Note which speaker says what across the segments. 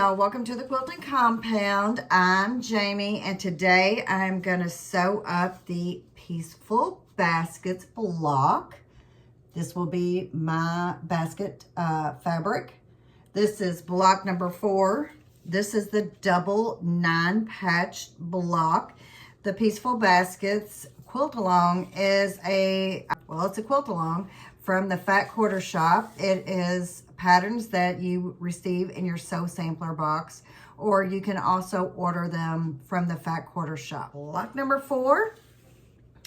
Speaker 1: y'all, welcome to the quilting compound. I'm Jamie, and today I'm gonna sew up the Pieceful Baskets block. This will be my basket fabric. This is block number 4. This is the double 9-patch block. The Pieceful Baskets quilt along is it's a quilt along from the Fat Quarter Shop. It is patterns that you receive in your sew sampler box, or you can also order them from the Fat Quarter Shop. Block number 4,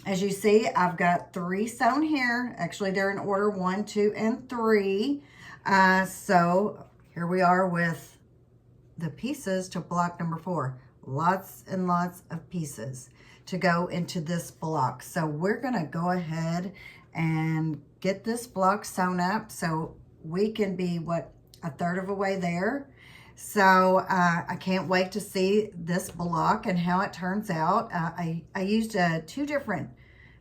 Speaker 1: as you see, I've got 3 sewn here. Actually, they're in order 1, 2, and 3. So here we are with the pieces to block number 4. Lots and lots of pieces to go into this block. So we're gonna go ahead and get this block sewn up so we can be, a third of the way there. So I can't wait to see this block and how it turns out. I used 2 different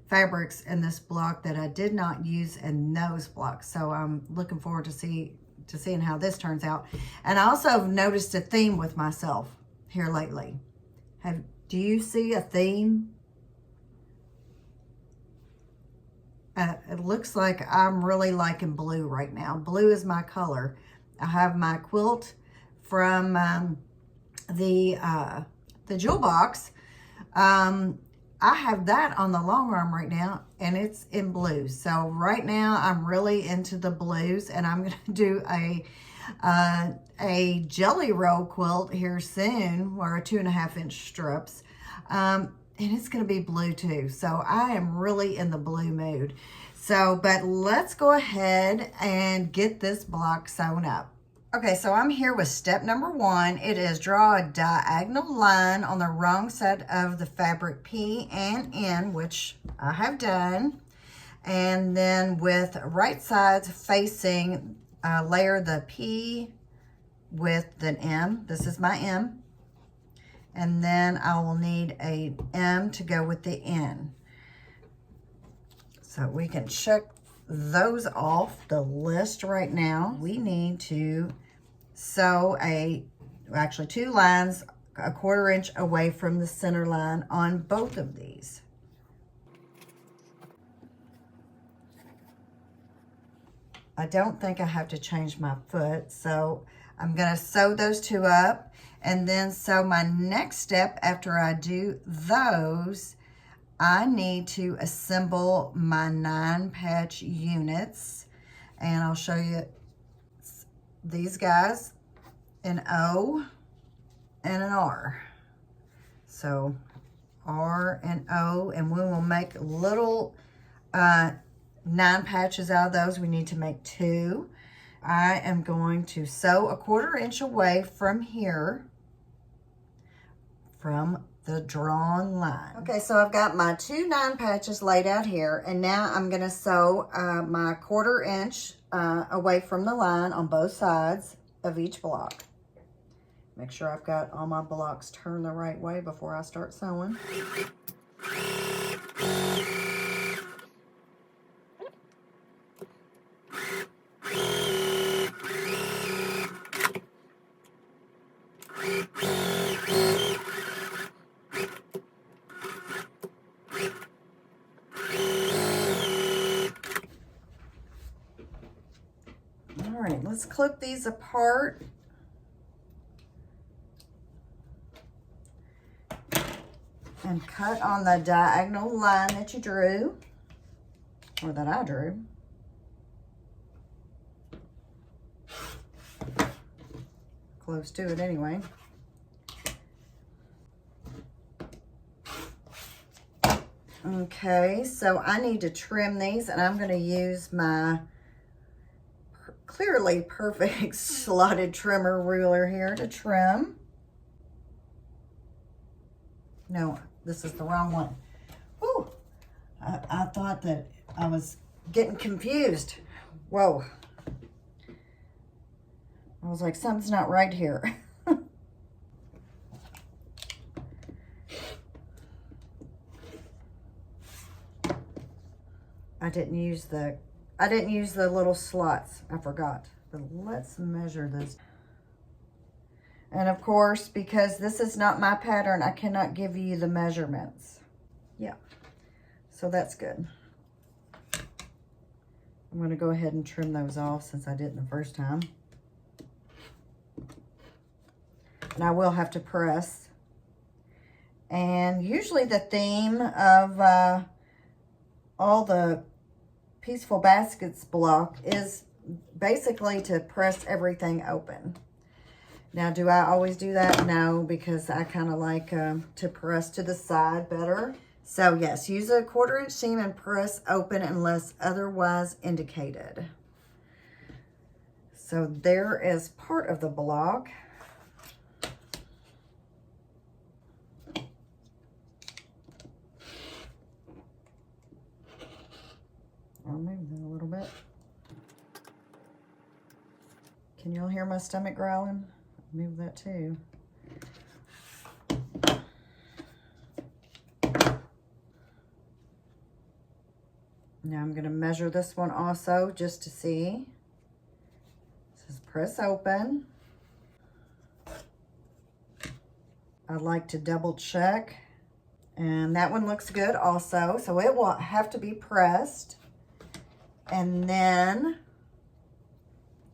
Speaker 1: fabrics in this block that I did not use in those blocks. So I'm looking forward to seeing how this turns out. And I also have noticed a theme with myself here lately. Do you see a theme? It looks like I'm really liking blue right now. Blue is my color. I have my quilt from the jewel box. I have that on the long arm right now, and it's in blue. So right now I'm really into the blues, and I'm going to do a jelly roll quilt here soon, or a 2.5-inch strips. And it's going to be blue too. So I am really in the blue mood. So, but let's go ahead and get this block sewn up. Okay, so I'm here with step number 1. It is draw a diagonal line on the wrong side of the fabric P and N, which I have done. And then with right sides facing, layer the P with an M. This is my M. And then I will need a M to go with the N. So we can check those off the list right now. We need to sew actually 2 lines 1/4 inch away from the center line on both of these. I don't think I have to change my foot, so I'm gonna sew those 2 up. And then, so my next step after I do those, I need to assemble my 9-patch units. And I'll show you these guys, an O and an R. So R and O, and we will make little 9 patches out of those. We need to make 2. I am going to sew 1/4 inch away from here, from the drawn line. Okay, so I've got my 2 9 patches laid out here, and now I'm gonna sew my 1/4 inch away from the line on both sides of each block. Make sure I've got all my blocks turned the right way before I start sewing. All right, let's clip these apart. And cut on the diagonal line that you drew, or that I drew. Close to it anyway. Okay, so I need to trim these, and I'm going to use my clearly perfect slotted trimmer ruler here to trim. No, this is the wrong one. Whew. I thought that I was getting confused. Whoa. I was like, something's not right here. I didn't use the little slots. I forgot. But let's measure this. And of course, because this is not my pattern, I cannot give you the measurements. Yeah, so that's good. I'm going to go ahead and trim those off since I didn't the first time. And I will have to press. And usually the theme of all the Pieceful Baskets block is basically to press everything open. Now, do I always do that? No, because I kind of like to press to the side better. So yes, use a 1/4 inch seam and press open unless otherwise indicated. So there is part of the block. I'll move that a little bit. Can y'all hear my stomach growling? Move that too. Now I'm going to measure this one also just to see. This is press open. I like to double check. And that one looks good also. So it will have to be pressed. And then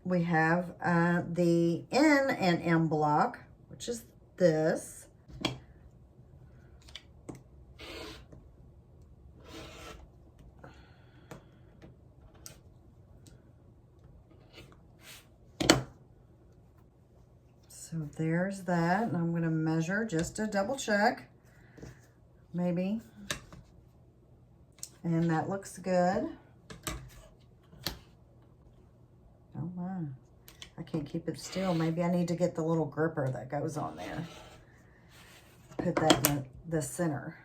Speaker 1: we have the N and M block, which is this. So there's that, and I'm going to measure just to double check, maybe. And that looks good. Oh my, I can't keep it still. Maybe I need to get the little gripper that goes on there. Put that in the center.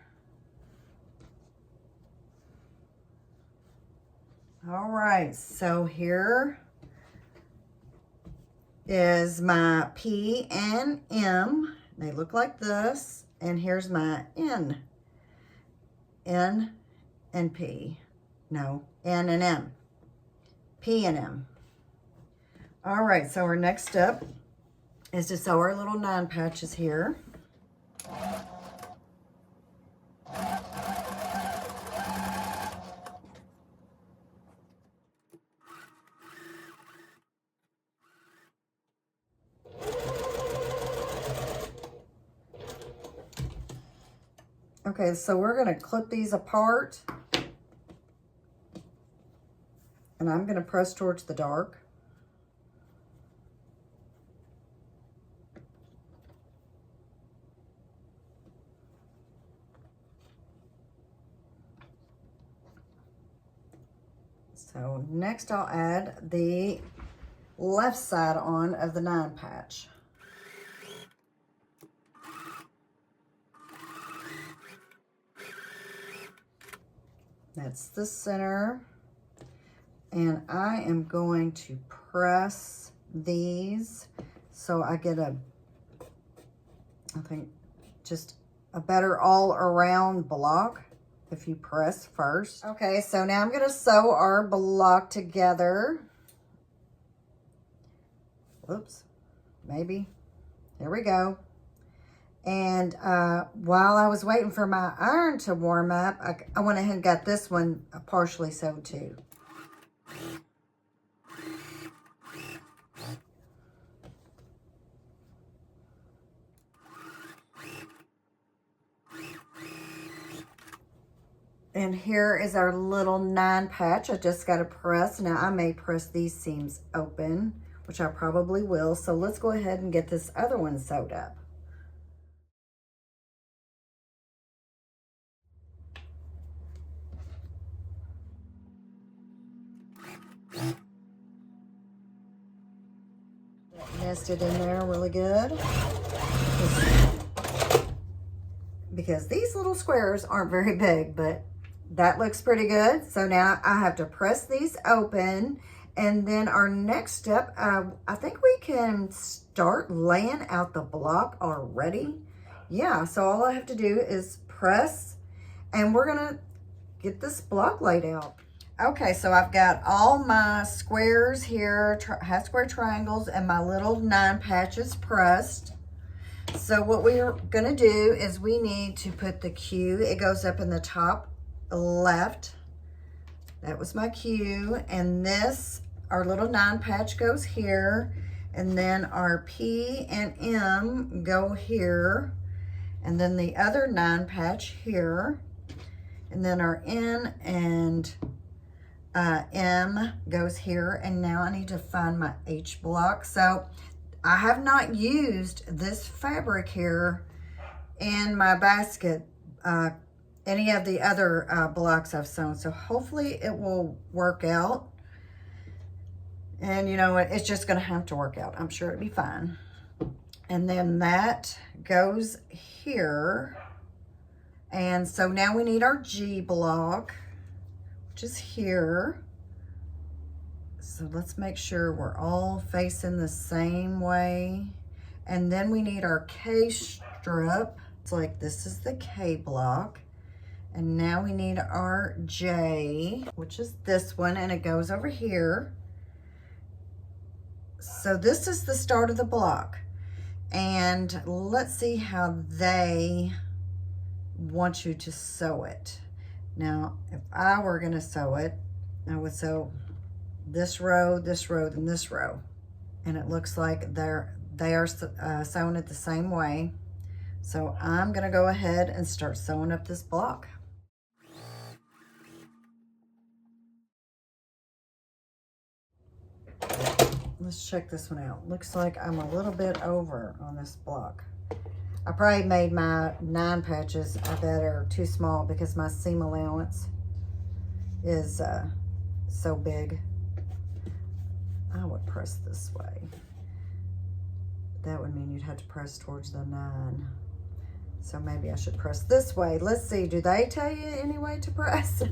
Speaker 1: All right, so here is my P and M. They look like this. And here's my N. N and P. No, N and M. P and M. All right, so our next step is to sew our little 9 patches here. Okay, so we're going to clip these apart. And I'm going to press towards the dark. So next I'll add the left side on of the 9 patch. That's the center. And I am going to press these so I get I think, just a better all around block if you press first. Okay, so now I'm going to sew our block together. Whoops, maybe. There we go. And while I was waiting for my iron to warm up, I went ahead and got this one partially sewed too. And here is our little 9 patch. I just got to press. Now I may press these seams open, which I probably will. So let's go ahead and get this other one sewed up. Nested in there really good. Because these little squares aren't very big, but that looks pretty good. So now I have to press these open. And then our next step, I think we can start laying out the block already. Yeah, so all I have to do is press, and we're gonna get this block laid out. Okay, so I've got all my squares here, half square triangles, and my little 9 patches pressed. So what we're gonna do is we need to put the Q. It goes up in the top left. That was my Q. And this, our little 9 patch goes here. And then our P and M go here. And then the other 9 patch here. And then our N and M goes here. And now I need to find my H block. So I have not used this fabric here in my basket, any of the other blocks I've sewn. So hopefully it will work out. And you know what, it's just gonna have to work out. I'm sure it'll be fine. And then that goes here. And so now we need our G block, which is here. So let's make sure we're all facing the same way. And then we need our K strip. It's like this is the K block. And now we need our J, which is this one, and it goes over here. So this is the start of the block. And let's see how they want you to sew it. Now, if I were gonna sew it, I would sew this row, and this row. And it looks like they are sewing it the same way. So I'm gonna go ahead and start sewing up this block. Let's check this one out. Looks like I'm a little bit over on this block. I probably made my 9 patches, I bet, are too small because my seam allowance is so big. I would press this way. That would mean you'd have to press towards the 9. So maybe I should press this way. Let's see, do they tell you any way to press?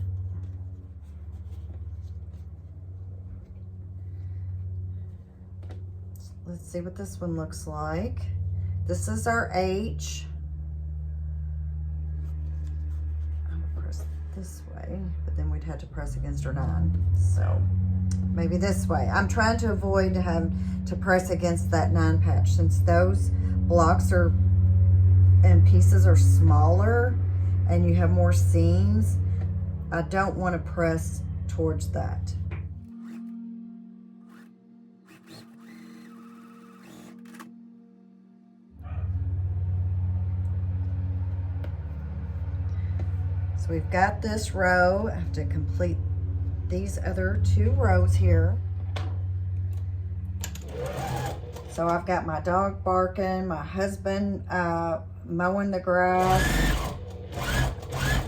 Speaker 1: Let's see what this one looks like. This is our H. I'm gonna press this way, but then we'd have to press against our 9. So maybe this way. I'm trying to avoid having to press against that 9 patch since those blocks are and pieces are smaller and you have more seams. I don't want to press towards that. So we've got this row. I have to complete these other 2 rows here. So I've got my dog barking, my husband mowing the grass.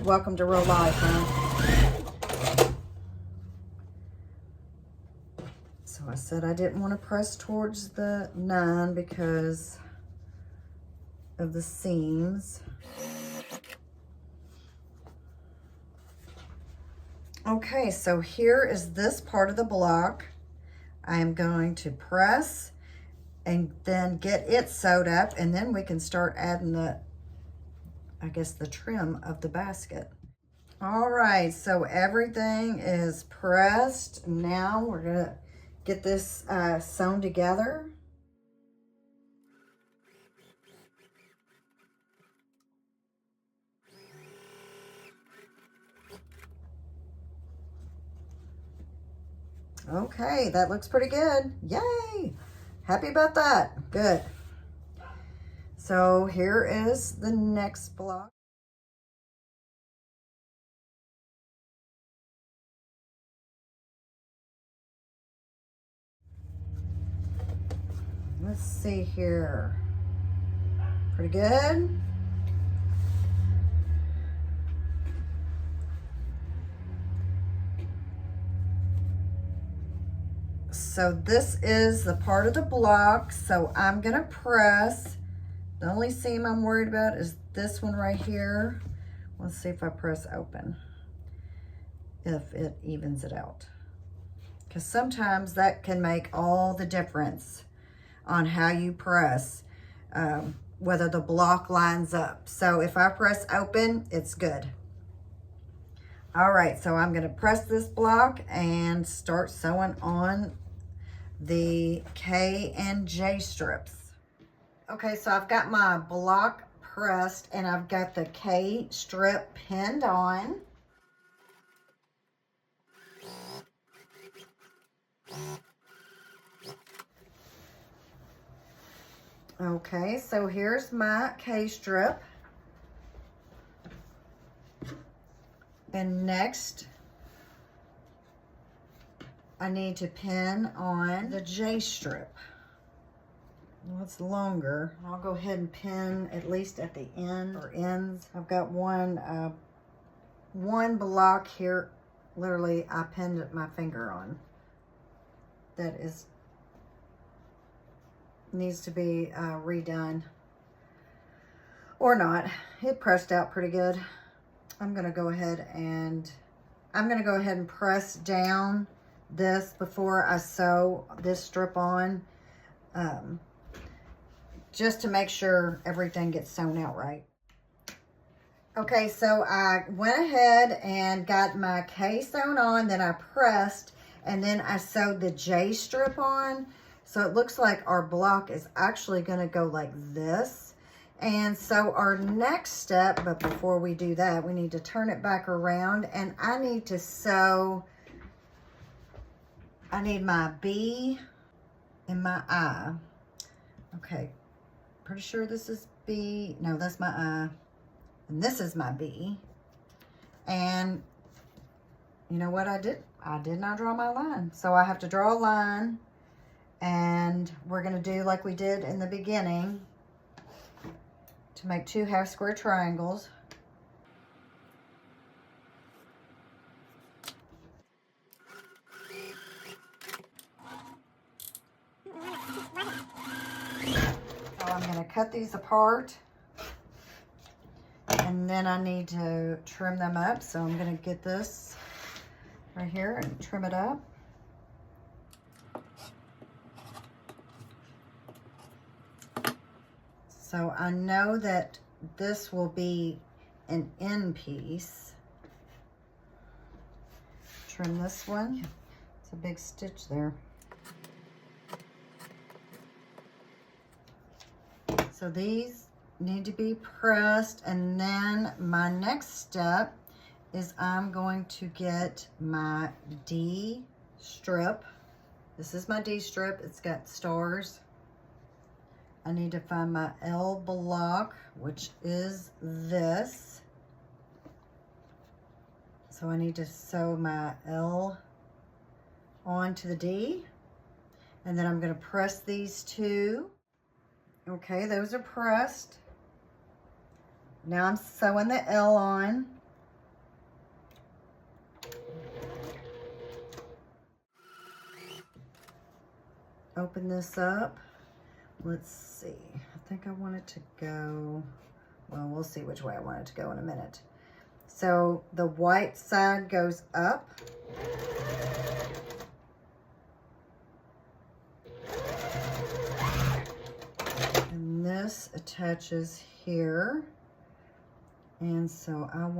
Speaker 1: Welcome to real life, huh? So I said I didn't want to press towards the 9 because of the seams. Okay, so here is this part of the block. I'm going to press and then get it sewed up, and then we can start adding the, I guess, the trim of the basket. All right, so everything is pressed. Now we're gonna get this sewn together. Okay, that looks pretty good. Yay! Happy about that. Good. So here is the next block. Let's see here. Pretty good. So this is the part of the block. So I'm gonna press. The only seam I'm worried about is this one right here. Let's see if I press open, if it evens it out. Because sometimes that can make all the difference on how you press, whether the block lines up. So if I press open, it's good. All right, so I'm gonna press this block and start sewing on the K and J strips. Okay, so I've got my block pressed and I've got the K strip pinned on. Okay, so here's my K strip. And next, I need to pin on the J strip. Well, it's longer. I'll go ahead and pin at least at the end or ends. I've got one block here. Literally, I pinned my finger on. That needs to be redone. Or not. It pressed out pretty good. I'm gonna go ahead and press down this before I sew this strip on, just to make sure everything gets sewn out right. Okay, so I went ahead and got my K sewn on, then I pressed, and then I sewed the J strip on. So it looks like our block is actually gonna go like this. And so our next step, but before we do that, we need to turn it back around, and I need to sew, I need my B and my I. Okay, pretty sure this is B. No, that's my I. And this is my B. And you know what I did? I did not draw my line. So I have to draw a line, and we're gonna do like we did in the beginning, to make 2 half square triangles. So I'm going to cut these apart, and then I need to trim them up. So I'm going to get this right here and trim it up. So I know that this will be an end piece. Trim this one. It's a big stitch there. So these need to be pressed, and then my next step is I'm going to get my D strip. This is my D strip. It's got stars. I need to find my L block, which is this. So I need to sew my L onto the D, and then I'm going to press these 2. Okay, those are pressed. Now I'm sewing the L on. Open this up. Let's see. I think I want it to go, well, we'll see which way I want it to go in a minute. So the white side goes up. And this attaches here. And so I'm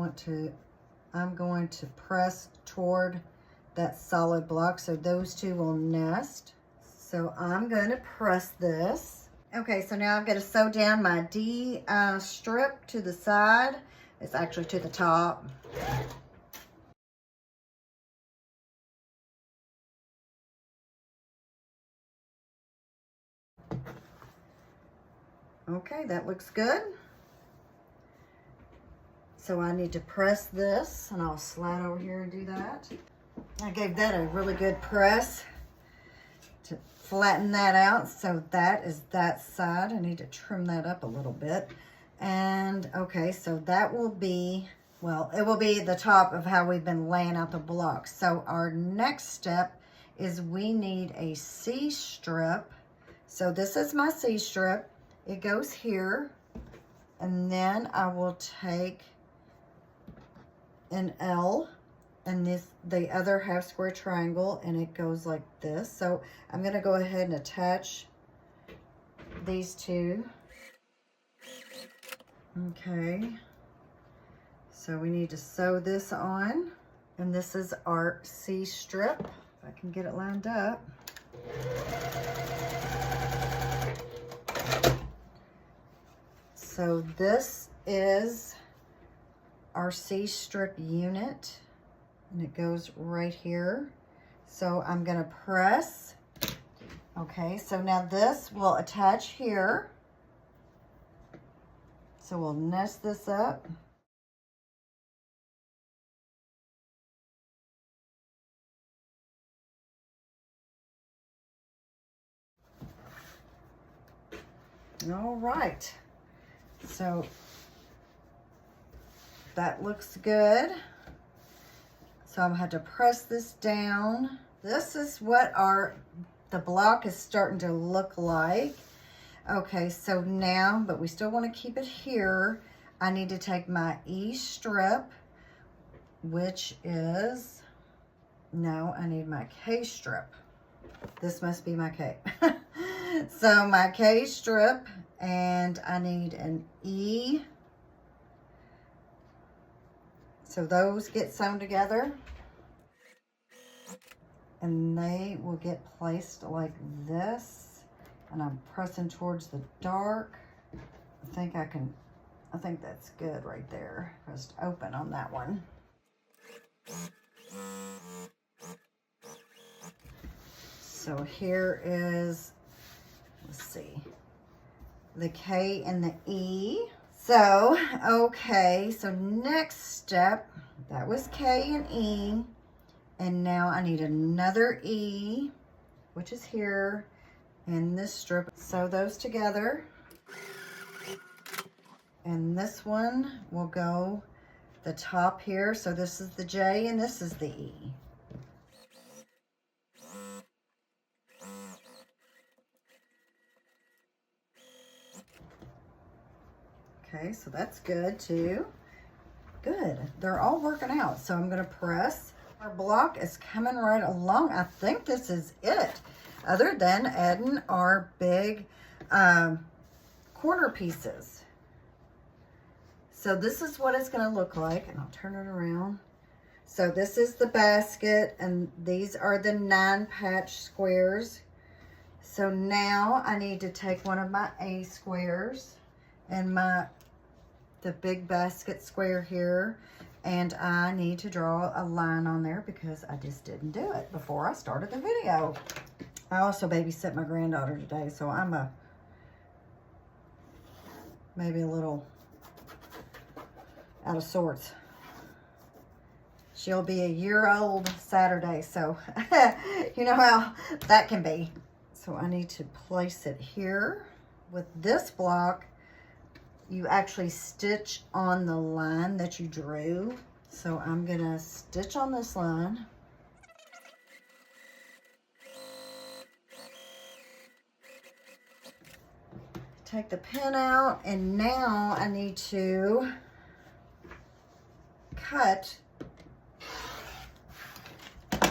Speaker 1: going to press toward that solid block so those 2 will nest. So I'm going to press this. Okay, so now I've got to sew down my D strip to the side. It's actually to the top. Okay, that looks good. So I need to press this, and I'll slide over here and do that. I gave that a really good press to flatten that out. So that is that side. I need to trim that up a little bit. And okay, so that will be, well, it will be the top of how we've been laying out the blocks. So our next step is we need a C strip. So this is my C strip. It goes here, and then I will take an L and the other half square triangle, and it goes like this. So I'm going to go ahead and attach these 2. Okay, so we need to sew this on, and this is our C strip. If I can get it lined up. So this is our C-strip unit, and it goes right here. So I'm gonna press. Okay, so now this will attach here. So we'll nest this up. All right, so that looks good. So I'm gonna have to press this down. This is what the block is starting to look like. Okay, so now, but we still want to keep it here. I need to take my E strip, which is, no, I need my K strip. This must be my K. So my K strip, and I need an E. So those get sewn together, and they will get placed like this. And I'm pressing towards the dark. I think that's good right there. Just open on that one. So here is, let's see, the K and the E. So, okay, so next step, that was K and E. And now I need another E, which is here, and this strip. Sew those together. And this one will go the top here. So this is the J and this is the E. Okay, so that's good too. Good, they're all working out. So I'm gonna press. Our block is coming right along. I think this is it, other than adding our big corner pieces. So this is what it's gonna look like, and I'll turn it around. So this is the basket, and these are the 9-patch squares. So now I need to take one of my A squares and the big basket square here, and I need to draw a line on there because I just didn't do it before I started the video. I also babysit my granddaughter today, so I'm maybe a little out of sorts. She'll be a year old Saturday, so you know how that can be. So I need to place it here. With this block, you actually stitch on the line that you drew. So I'm gonna stitch on this line. Take the pin out, and now I need to cut.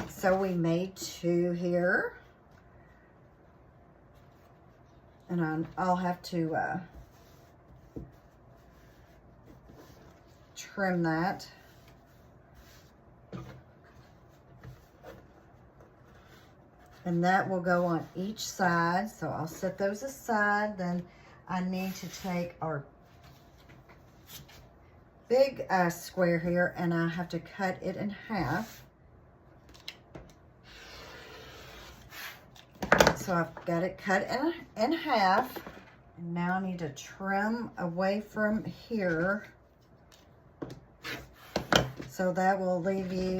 Speaker 1: So we made 2 here. And I'll have to trim that. And that will go on each side. So I'll set those aside. Then I need to take our big square here, and I have to cut it in half. So I've got it cut in half. And now I need to trim away from here. So that will leave you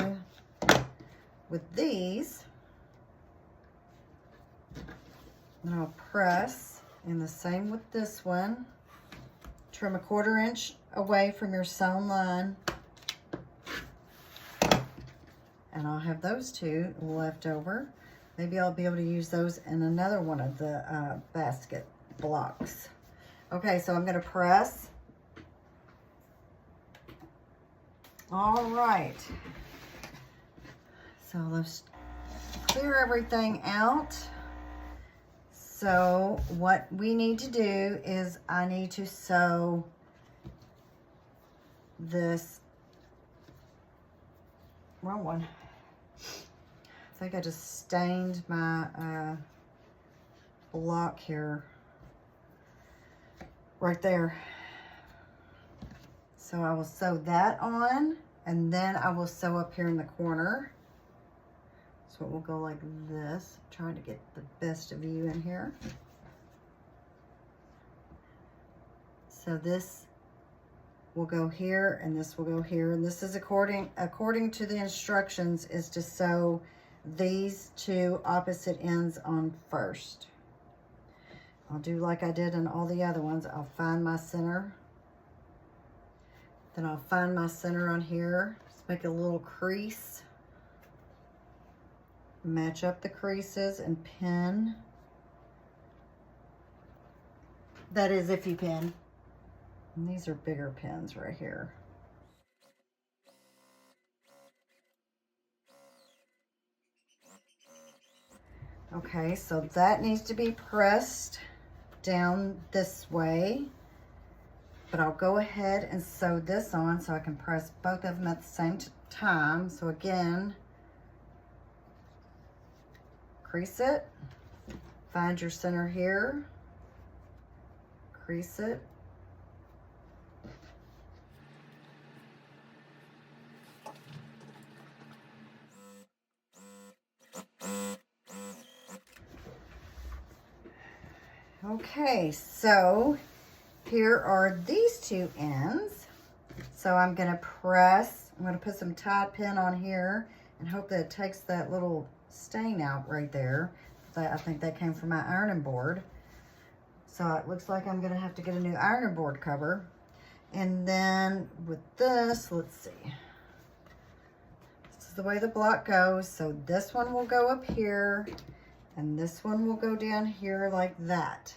Speaker 1: with these. And I'll press, and the same with this one. Trim a 1/4 inch away from your sewn line. And I'll have those 2 left over. Maybe I'll be able to use those in another one of the basket blocks. Okay, so I'm gonna press. All right. So let's clear everything out. So what we need to do is I need to sew this, wrong one. I think I just stained my block here, right there. So I will sew that on, and then I will sew up here in the corner. So it will go like this. I'm trying to get the best of you in here. So this will go here, and this will go here, and this is according to the instructions, is to sew these two opposite ends on first. I'll do like I did in all the other ones. I'll find my center, then I'll find my center on here. Just make a little crease, match up the creases, and pin. That is if you pin. And these are bigger pins right here. Okay, so that needs to be pressed down this way, but I'll go ahead and sew this on so I can press both of them at the same time. So again, crease it, find your center here, crease it, okay, so here are these two ends. So I'm gonna put some Tide pin on here and hope that it takes that little stain out right there. I think that came from my ironing board. So it looks like I'm gonna have to get a new ironing board cover. And then with this, let's see. This is the way the block goes. So this one will go up here, and this one will go down here like that.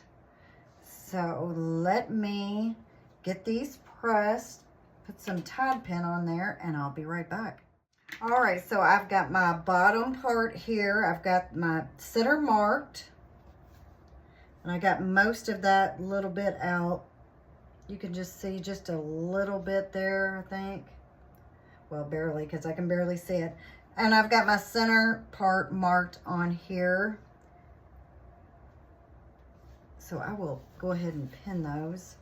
Speaker 1: So let me get these pressed, put some Tide pin on there, and I'll be right back. All right, so I've got my bottom part here. I've got my center marked, and I got most of that little bit out. You can just see just a little bit there, I think. Well, barely, because I can barely see it. And I've got my center part marked on here. So I will go ahead and pin those.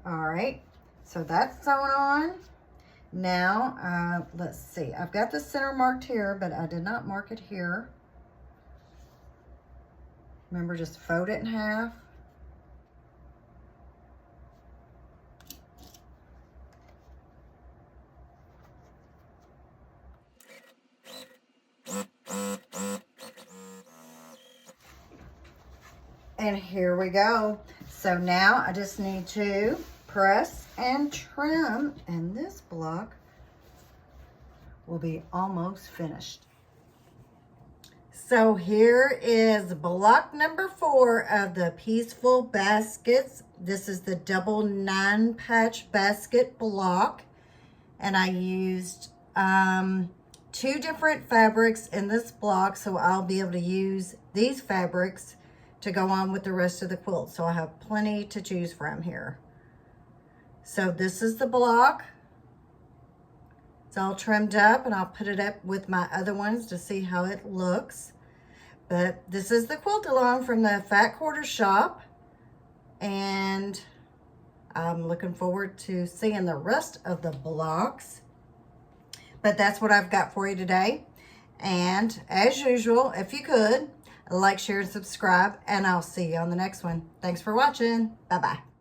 Speaker 1: All right, so that's sewn on. Now, let's see. I've got the center marked here, but I did not mark it here. Remember, just fold it in half. And here we go. So now I just need to press and trim, and this block will be almost finished. So here is block number 4 of the Pieceful baskets. This is the double 9-patch basket block, and I used 2 different fabrics in this block, so I'll be able to use these fabrics to go on with the rest of the quilt. So I have plenty to choose from here. So this is the block. It's all trimmed up, and I'll put it up with my other ones to see how it looks. But this is the quilt along from the Fat Quarter shop, and I'm looking forward to seeing the rest of the blocks. But that's what I've got for you today. And as usual, if you could, like, share, and subscribe, and I'll see you on the next one. Thanks for watching. Bye-bye.